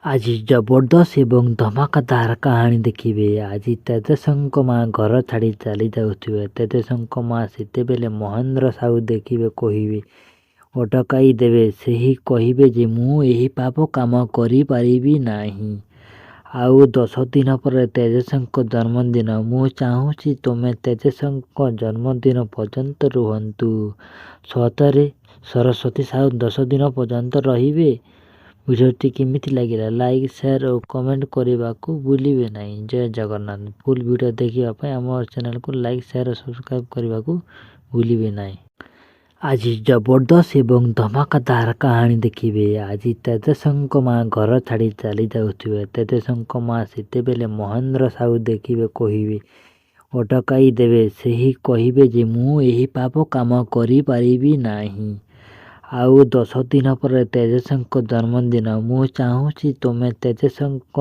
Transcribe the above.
ଆଜି ଜବରଦସ୍ତ ଏବଂ ଧମାକାଦାର କାହାଣୀ ଦେଖିବେ। ଆଜି ତେଜସ୍ଙ୍କ ମା ଘର ଛାଡ଼ି ଚାଲି ଯାଉଥିବେ। ତେଜସ୍ଙ୍କ ମା ସେତେବେଳେ ମହେନ୍ଦ୍ର ସାହୁ ଦେଖିବେ, କହିବେ, ଅଟକାଇ ଦେବେ। ସେହି କହିବେ ଯେ ମୁଁ ଏହି ପାପ କାମ କରିପାରିବି ନାହିଁ। ଆଉ 10 ଦିନ ପରେ ତେଜସ୍ଙ୍କ ଜନ୍ମଦିନ। ମୁଁ ଚାହୁଁଛି ତୁମେ ତେଜସ୍ଙ୍କ ଜନ୍ମଦିନ ପର୍ଯ୍ୟନ୍ତ ରୁହନ୍ତୁ। ସତରେ ସରସ୍ୱତୀ ସାହୁ 10 ଦିନ ପର୍ଯ୍ୟନ୍ତ ରହିବେ? ଭିଡ଼ିଓଟି କେମିତି ଲାଗିଲା? ଲାଇକ୍, ସେୟାର ଓ କମେଣ୍ଟ କରିବାକୁ ଭୁଲିବେ ନାହିଁ। ଜୟ ଜଗନ୍ନାଥ। ଫୁଲ୍ ଭିଡ଼ିଓ ଦେଖିବା ପାଇଁ ଆମ ଚ୍ୟାନେଲକୁ ଲାଇକ୍, ସେୟାର ଓ ସବସ୍କ୍ରାଇବ୍ କରିବାକୁ ଭୁଲିବେ ନାହିଁ। ଆଜି ଜବରଦସ୍ତ ଏବଂ ଧମାକାଦାର କାହାଣୀ ଦେଖିବେ। ଆଜି ତେଜସ୍ଙ୍କ ମା ଘର ଛାଡ଼ି ଚାଲି ଯାଉଥିବେ। ତେଜସ୍ଙ୍କ ମା ସେତେବେଳେ ମହେନ୍ଦ୍ର ସାହୁ ଦେଖିବେ, କହିବେ, ଅଟକାଇ ଦେବେ। ସେହି କହିବେ ଯେ ମୁଁ ଏହି ପାପ କାମ କରିପାରିବି ନାହିଁ। ଆଉ 10 ଦିନ ପରେ ତେଜସ୍ଙ୍କ ଜନ୍ମଦିନ। ମୁଁ ଚାହୁଁଛି ତୁମେ ତେଜସ୍ଙ୍କ